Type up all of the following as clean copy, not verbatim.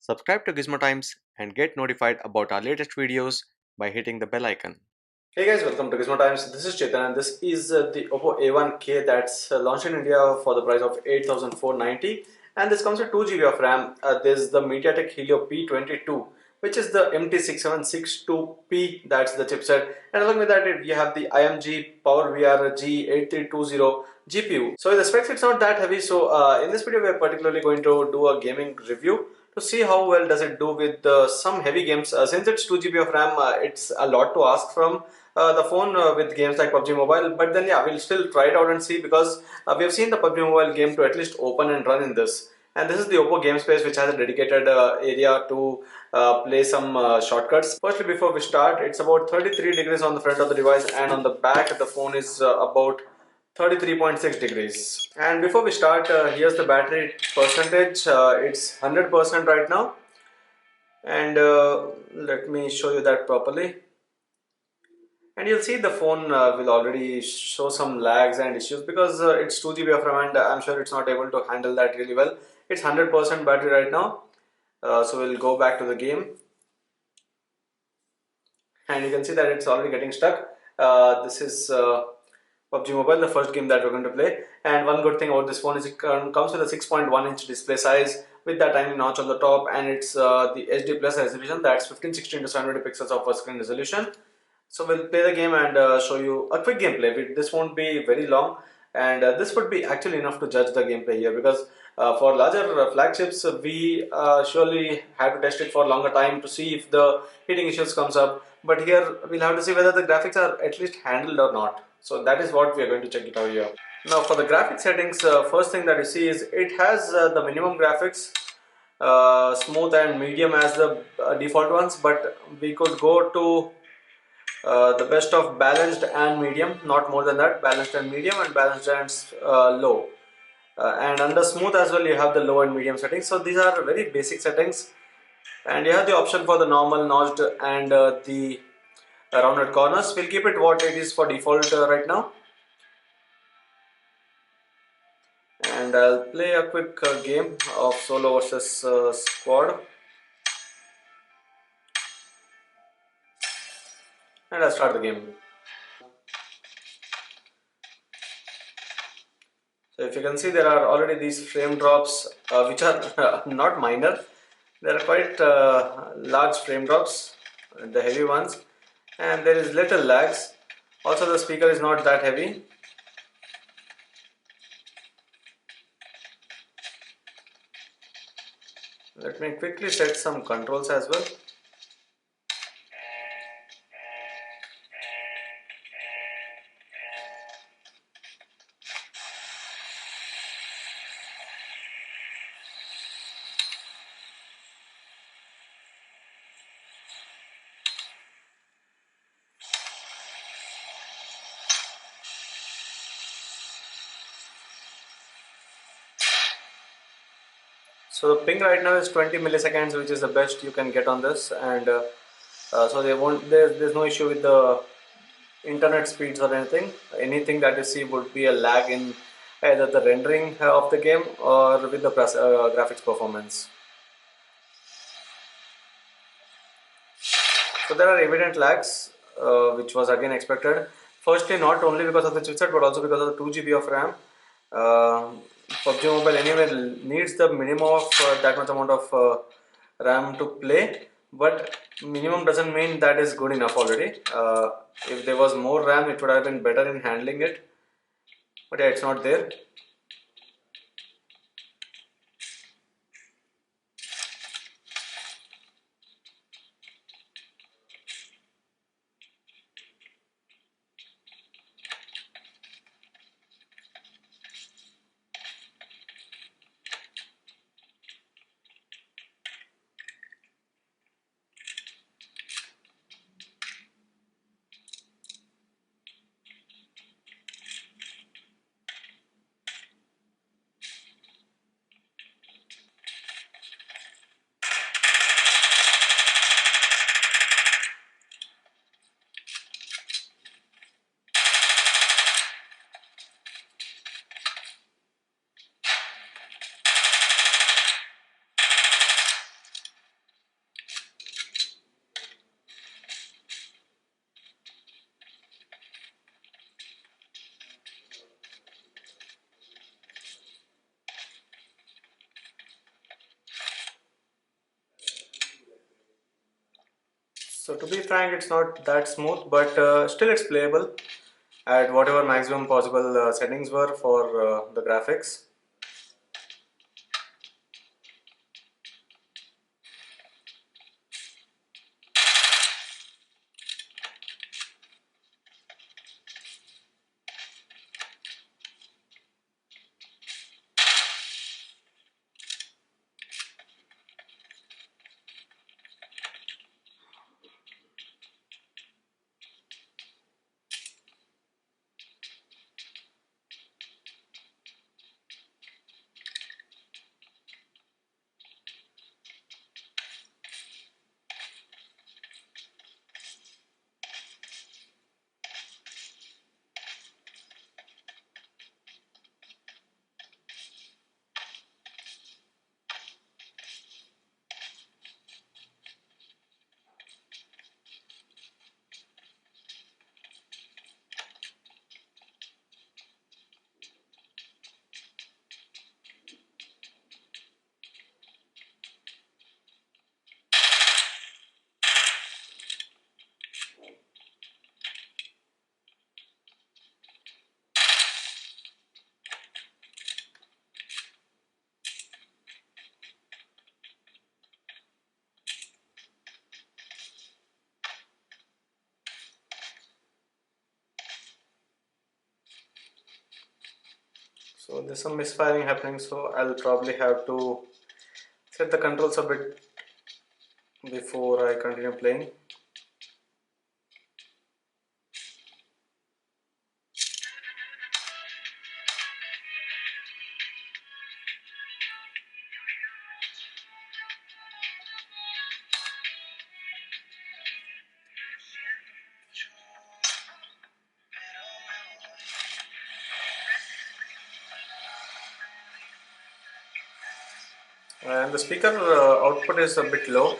Subscribe to Gizmo Times and get notified about our latest videos by hitting the bell icon. Hey guys, welcome to Gizmo Times. This is Chetan and this is the OPPO A1k that's launched in India for the price of 8,490, and this comes with 2 GB of RAM. There's the MediaTek Helio P22, which is the MT6762P, that's the chipset, and along with that we have the IMG PowerVR G8320 GPU. So the specs, it's not that heavy. So in this video we are particularly going to do a gaming review to see how well does it do with some heavy games. Since it's 2 GB of RAM, it's a lot to ask from the phone with games like PUBG Mobile. But then yeah, we'll still try it out and see, because we have seen the PUBG Mobile game to at least open and run in this. And this is the OPPO game space, which has a dedicated area to play some shortcuts. Firstly, before we start, it's about 33 degrees on the front of the device, and on the back the phone is about 33.6 degrees. And before we start, here's the battery percentage. It's 100% right now, and let me show you that properly. And you'll see the phone will already show some lags and issues, because it's 2 GB of RAM, and I'm sure it's not able to handle that really well. It's 100% battery right now. So we'll go back to the game, and you can see that it's already getting stuck. This is PUBG Mobile, the first game that we're going to play. And one good thing about this phone is it comes with a 6.1-inch display size with that tiny notch on the top, and it's the HD plus resolution, that's 1516 to 720 pixels of first screen resolution. So we'll play the game and show you a quick gameplay. This won't be very long, and this would be actually enough to judge the gameplay here, because for larger flagships we surely have to test it for a longer time to see if the heating issues comes up. But here we'll have to see whether the graphics are at least handled or not. So that is what we are going to check it out here. Now for the graphics settings, first thing that you see is it has the minimum graphics, smooth and medium as the default ones, but we could go to the best of balanced and medium, not more than that. Balanced and medium, and balanced and low. And under smooth as well you have the low and medium settings. So these are very basic settings, and you have the option for the normal, notched, and the rounded corners. We'll keep it what it is for default right now, and I'll play a quick game of solo versus squad, and I'll start the game. So if you can see, there are already these frame drops, which are not minor. There are quite large frame drops, the heavy ones, and there is little lags. Also, the speaker is not that heavy. Let me quickly set some controls as well. So the ping right now is 20 milliseconds, which is the best you can get on this, and so there's no issue with the internet speeds or anything. Anything that you see would be a lag in either the rendering of the game or with the graphics performance. So there are evident lags, which was again expected. Firstly, not only because of the chipset, but also because of the 2 GB of RAM. PUBG Mobile anyway needs the minimum of that much amount of RAM to play, but minimum doesn't mean that is good enough already. If there was more RAM, it would have been better in handling it, but yeah, it's not there. So to be frank, it's not that smooth, but still it's playable at whatever maximum possible settings were for the graphics. So there's some misfiring happening, so I'll probably have to set the controls a bit before I continue playing. And the speaker output is a bit low.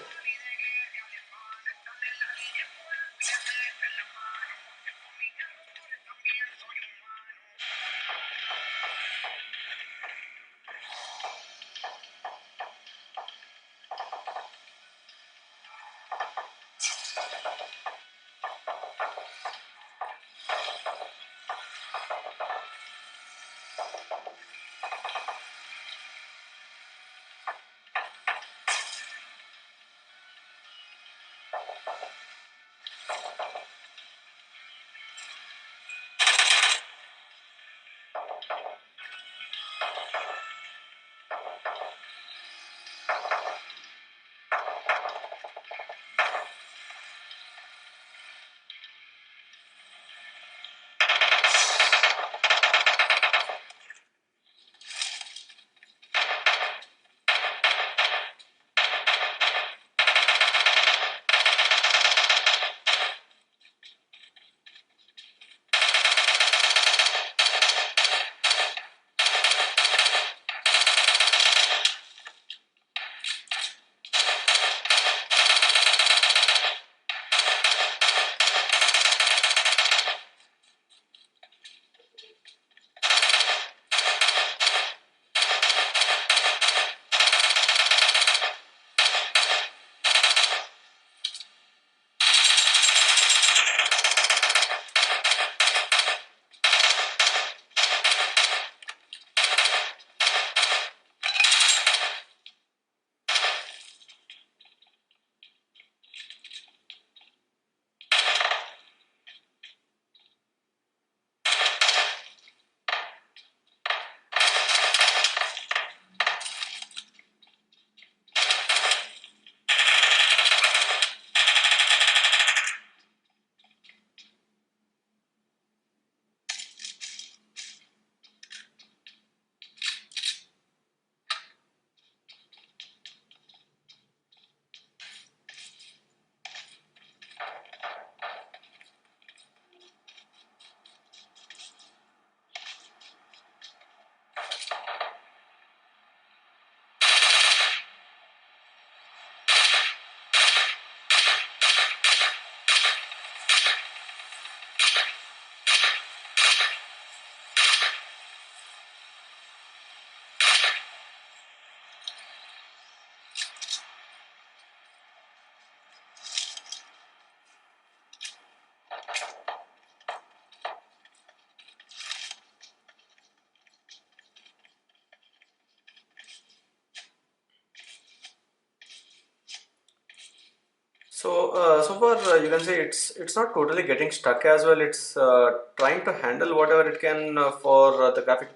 So far you can say it's not totally getting stuck as well. It's trying to handle whatever it can for the graphic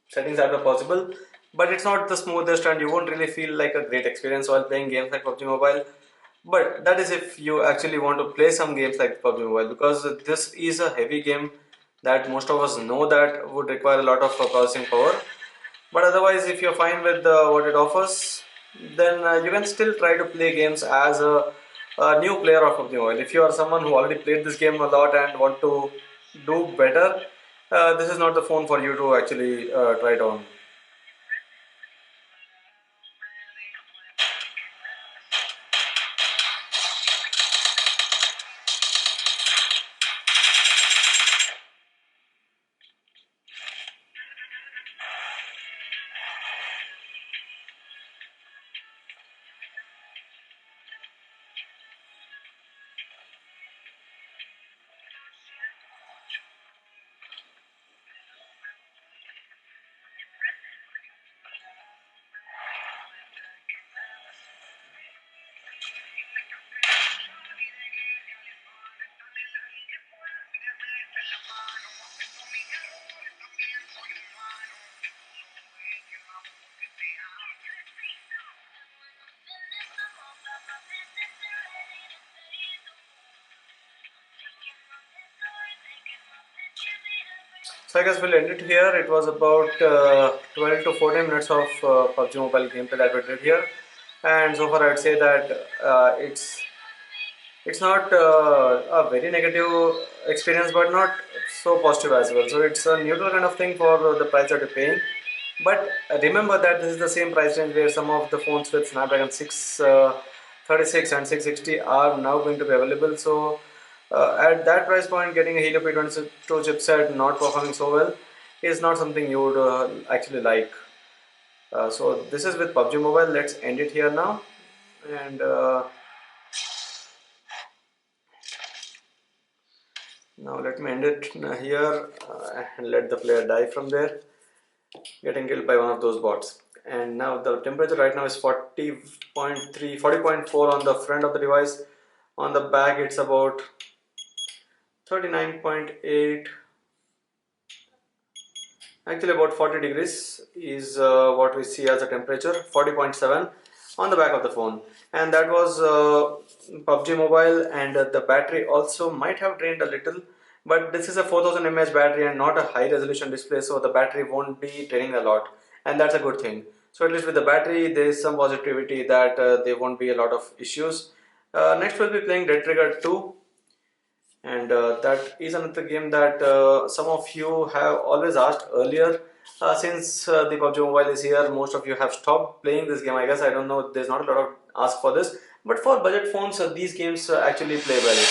settings that are possible, but it's not the smoothest, and you won't really feel like a great experience while playing games like PUBG Mobile. But that is if you actually want to play some games like PUBG Mobile, because this is a heavy game that most of us know that would require a lot of processing power. But otherwise, if you're fine with what it offers, then you can still try to play games as a new player of PUBG Mobile. If you are someone who already played this game a lot and want to do better, this is not the phone for you to actually try it on. So I guess we'll end it here. It was about 12 to 14 minutes of PUBG Mobile gameplay that we did here, and so far I'd say that it's not a very negative experience, but not so positive as well. So it's a neutral kind of thing for the price that you're paying. But remember that this is the same price range where some of the phones with Snapdragon 636 and 660 are now going to be available. So at that price point, getting a Helio P22 chipset not performing so well is not something you would actually like. So this is with PUBG Mobile. Let's end it here now. And now let me end it here and let the player die from there, getting killed by one of those bots. And now the temperature right now is 40.3, 40.4 on the front of the device. On the back it's about 39.8. Actually about 40 degrees is what we see as a temperature, 40.7 on the back of the phone. And that was PUBG Mobile, and the battery also might have drained a little, but this is a 4000 mAh battery and not a high resolution display, so the battery won't be draining a lot, and that's a good thing. So at least with the battery there is some positivity that there won't be a lot of issues. Next we'll be playing Dead Trigger 2, and that is another game that some of you have always asked earlier. Since the PUBG Mobile is here, most of you have stopped playing this game. I guess I don't know. There's not a lot of ask for this, but for budget phones, these games actually play well.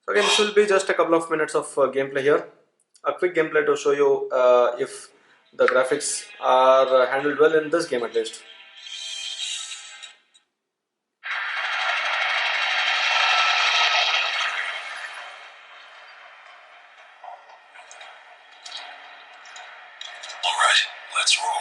So again, this will be just a couple of minutes of gameplay here. A quick gameplay to show you if the graphics are handled well in this game at least. All right, let's roll.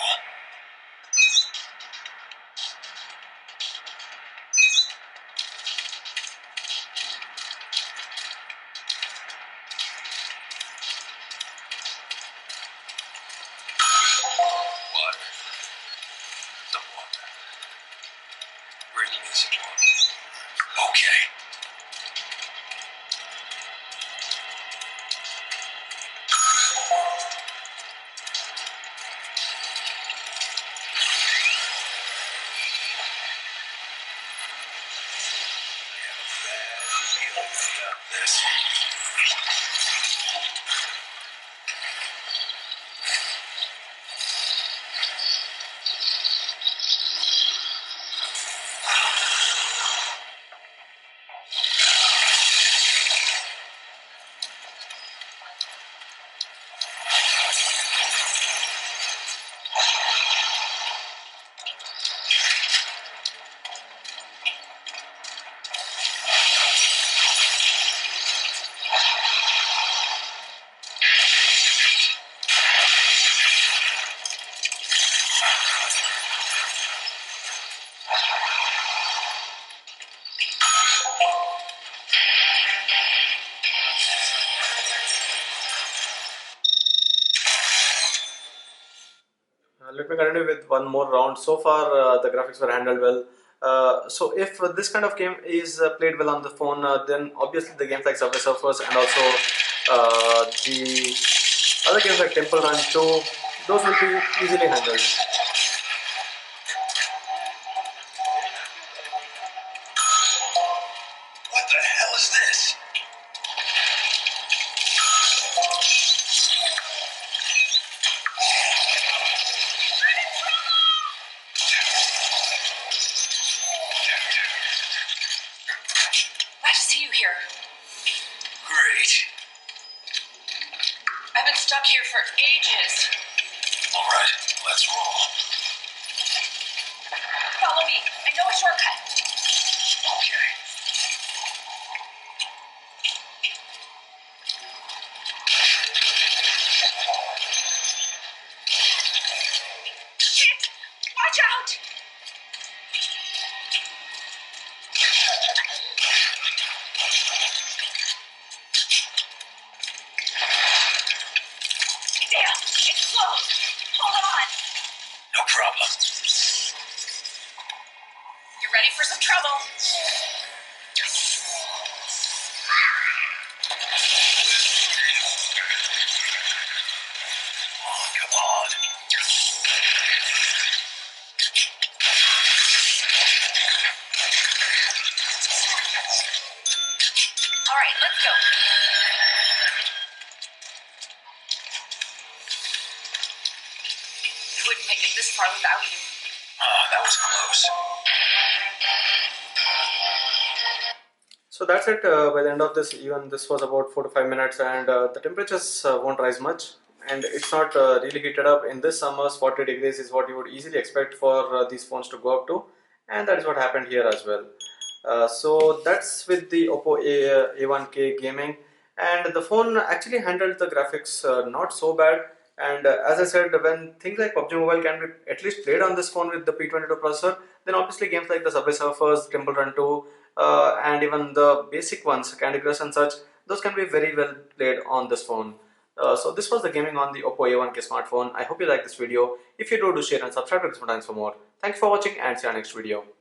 Water. The water. Where do you get some water? Okay. This. Let me continue with one more round. So far, the graphics were handled well. So if this kind of game is played well on the phone, then obviously the games like Subway Surfers and also the other games like Temple Run 2, those will be easily handled. What the hell is this? Glad to see you here. Great. I've been stuck here for ages. All right, let's roll. Follow me. I know a shortcut. Okay. Shit! Watch out! Damn! It's close! Hold on! No problem. You ready for some trouble? Oh, come on. All right, let's go. I wouldn't make it this far without you. Oh, that was close. So that's it. By the end of this, even this was about 4 to 5 minutes, and the temperatures won't rise much, and it's not really heated up. In this summers, 40 degrees is what you would easily expect for these phones to go up to, and that is what happened here as well. So that's with the OPPO A1k gaming, and the phone actually handled the graphics not so bad. And as I said, when things like PUBG Mobile can be at least played on this phone with the P22 processor, then obviously games like the Subway Surfers, Temple Run 2, and even the basic ones, Candy Crush and such, those can be very well played on this phone. So this was the gaming on the OPPO A1k smartphone. I hope you like this video. If you do, do share and subscribe to Gizmo for more. Thanks for watching and see you on next video.